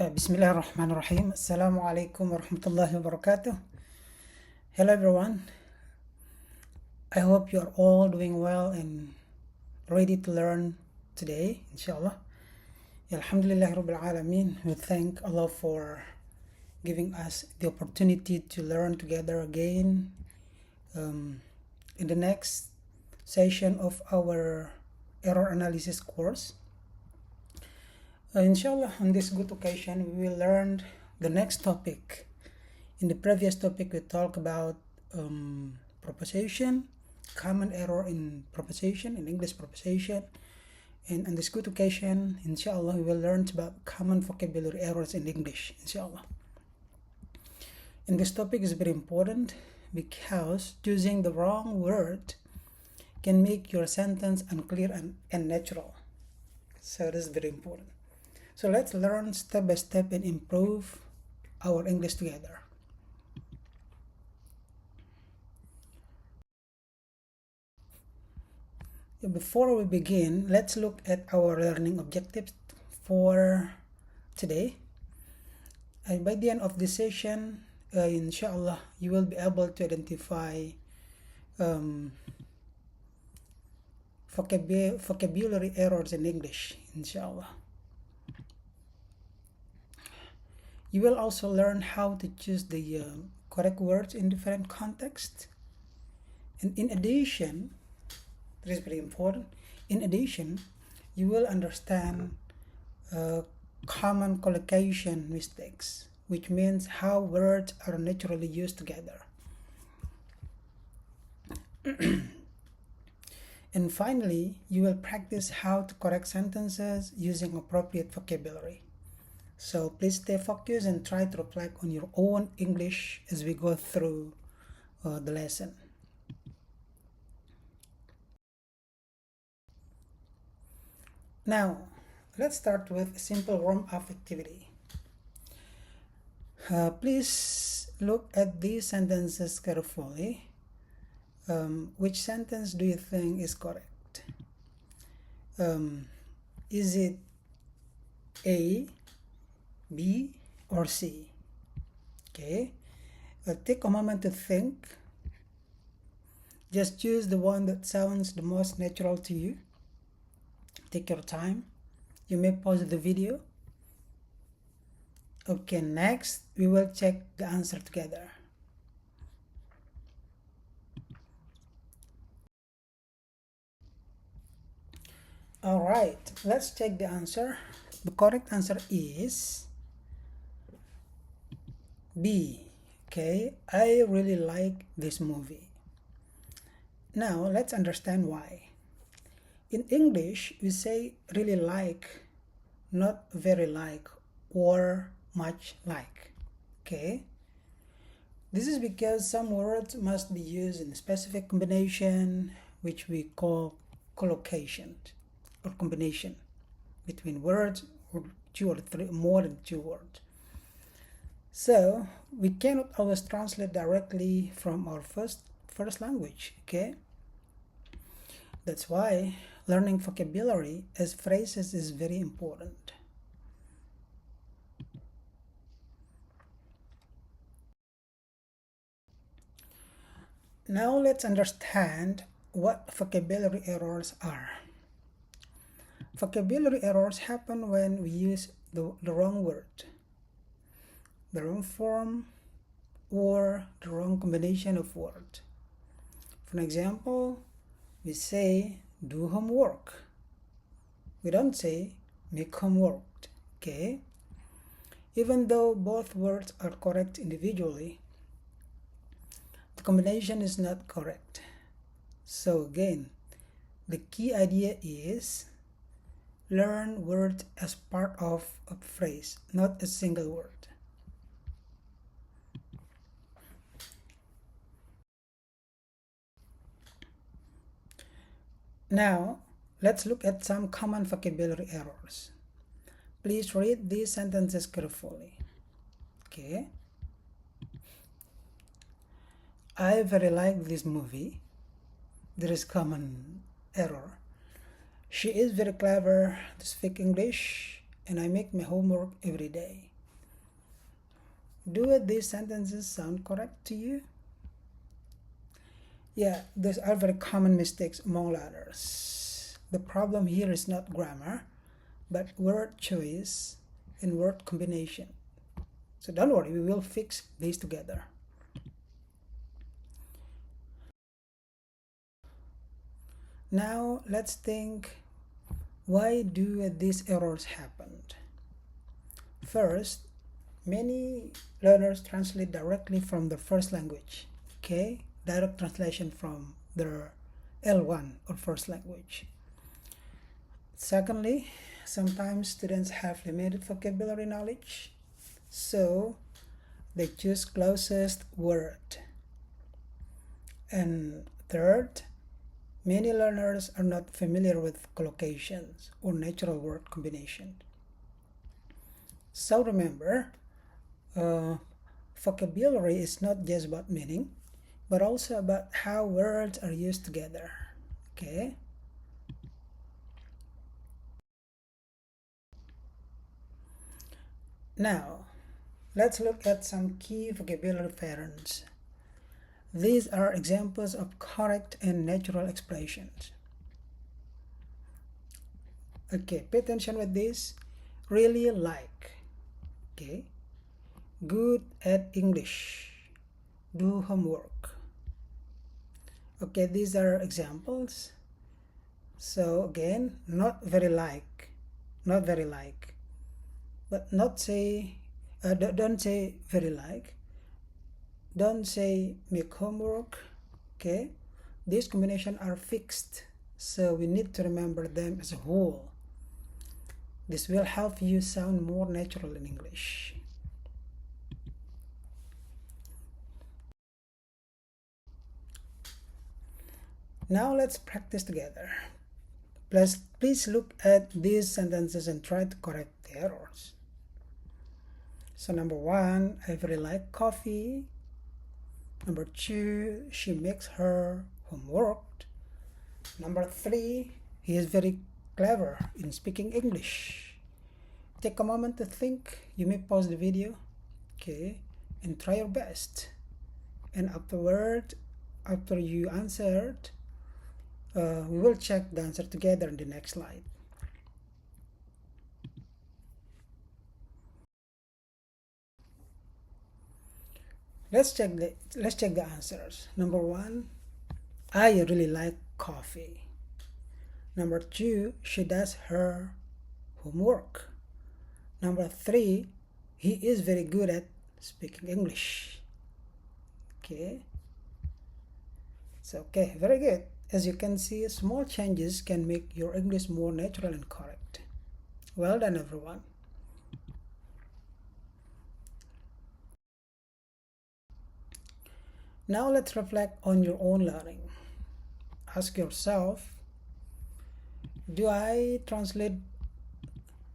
Bismillahirrahmanirrahim. Assalamu'alaikum warahmatullahi wabarakatuh. Hello everyone. I hope you are all doing well and ready to learn today, inshallah. Alhamdulillah Rabbil Alameen. We thank Allah for giving us the opportunity to learn together again in the next session of our error analysis course. Inshallah, on this good occasion, we will learn the next topic. In the previous topic, we talked about proposition, common error in proposition, in English proposition. And on this good occasion, inshallah, we will learn about common vocabulary errors in English, inshallah. And this topic is very important because choosing the wrong word can make your sentence unclear and unnatural. So it is very important. So let's learn step by step and improve our English together. Before we begin, let's look at our learning objectives for today. By the end of this session, inshallah, you will be able to identify vocabulary errors in English, inshallah. You will also learn how to choose the correct words in different contexts. And in addition, this is very important, in addition, you will understand common collocation mistakes, which means how words are naturally used together. And finally, you will practice how to correct sentences using appropriate vocabulary. So please stay focused and try to reflect on your own English as we go through the lesson. Now, let's start with a simple warm-up activity. Please look at these sentences carefully. Which sentence do you think is correct? Is it A, B, or C? Okay, take a moment to think. Just choose the one that sounds the most natural to you. Take your time. You may pause the video. Okay, next we will check the answer together. Alright, let's check the answer. The correct answer is B. Okay, I really like this movie. Now let's understand why. In English, we say really like, not very like, or much like. Okay, this is because some words must be used in a specific combination, which we call collocation, or combination between words, or two or three, more than two words. So we cannot always translate directly from our first language. Okay, that's why learning vocabulary as phrases is very important. Now let's understand what vocabulary errors are. Vocabulary errors happen when we use the wrong word, the wrong form, or the wrong combination of words. For example, we say do homework. We don't say make homework. Okay, even though both words are correct individually, the combination is not correct. So again, the key idea is learn words as part of a phrase, not a single word. Now, let's look at some common vocabulary errors. Please read these sentences carefully. Okay. I very like this movie. There is common error. She is very clever to speak English, and I make my homework every day. Do these sentences sound correct to you? Yeah, those are very common mistakes among learners. The problem here is not grammar, but word choice and word combination. So don't worry, we will fix these together. Now let's think, why do these errors happen? First, many learners translate directly from the first language, okay? Direct translation from their L1 or first language. Secondly, sometimes students have limited vocabulary knowledge, so they choose closest word. And third, many learners are not familiar with collocations or natural word combinations. So remember, vocabulary is not just about meaning, but also about how words are used together, okay? Now, let's look at some key vocabulary patterns. These are examples of correct and natural expressions. Okay, pay attention with this. Really like, okay? Good at English. Do homework. Okay, these are examples. So again, not very like, but not say, don't say very like, don't say make homework, okay? These combinations are fixed, so we need to remember them as a whole. This will help you sound more natural in English. Now let's practice together. Please look at these sentences and try to correct the errors. So number 1, I very like coffee. Number 2, she makes her homework. Number 3, he is very clever in speaking English. Take a moment to think. You may pause the video, okay, and try your best. And after you answered, we will check the answer together in the next slide. Let's check the answers. Number 1, I really like coffee. Number 2, she does her homework. Number 3, he is very good at speaking English. Okay. So, okay, very good. As you can see, small changes can make your English more natural and correct. Well done, everyone. Now let's reflect on your own learning. Ask yourself, do I translate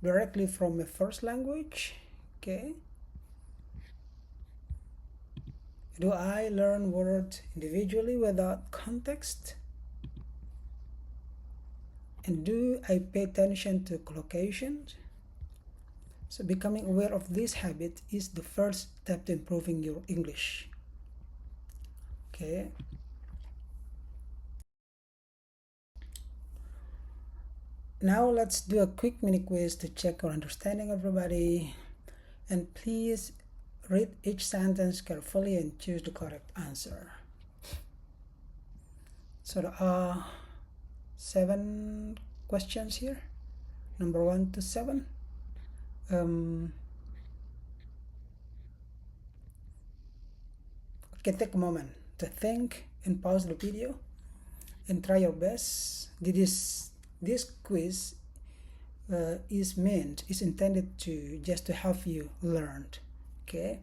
directly from my first language? Okay. Do I learn words individually without context? And do I pay attention to collocations? So becoming aware of this habit is the first step to improving your English. Okay. Now let's do a quick mini quiz to check our understanding, everybody. And please read each sentence carefully and choose the correct answer. So there are 7 questions here, number 1 to 7. Okay, take a moment to think and pause the video and try your best. This quiz is intended to just to help you learn, okay?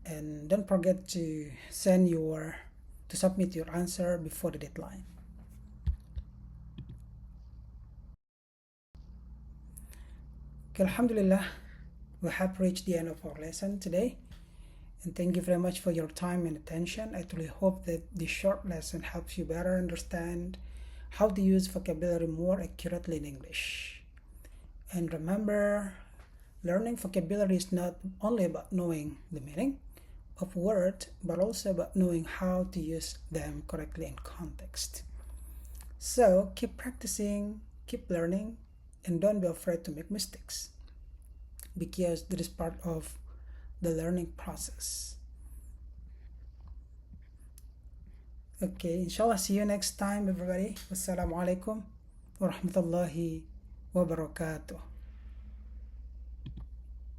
And don't forget to submit your answer before the deadline. Okay, Alhamdulillah, we have reached the end of our lesson today. And thank you very much for your time and attention. I truly hope that this short lesson helps you better understand how to use vocabulary more accurately in English. And remember, Learning vocabulary is not only about knowing the meaning of words, but also about knowing how to use them correctly in context. So keep practicing, keep learning, and don't be afraid to make mistakes, because that is part of the learning process. Okay, inshallah, see you next time, everybody. Wassalamu'alaikum, warahmatullahi, wabarakatuh.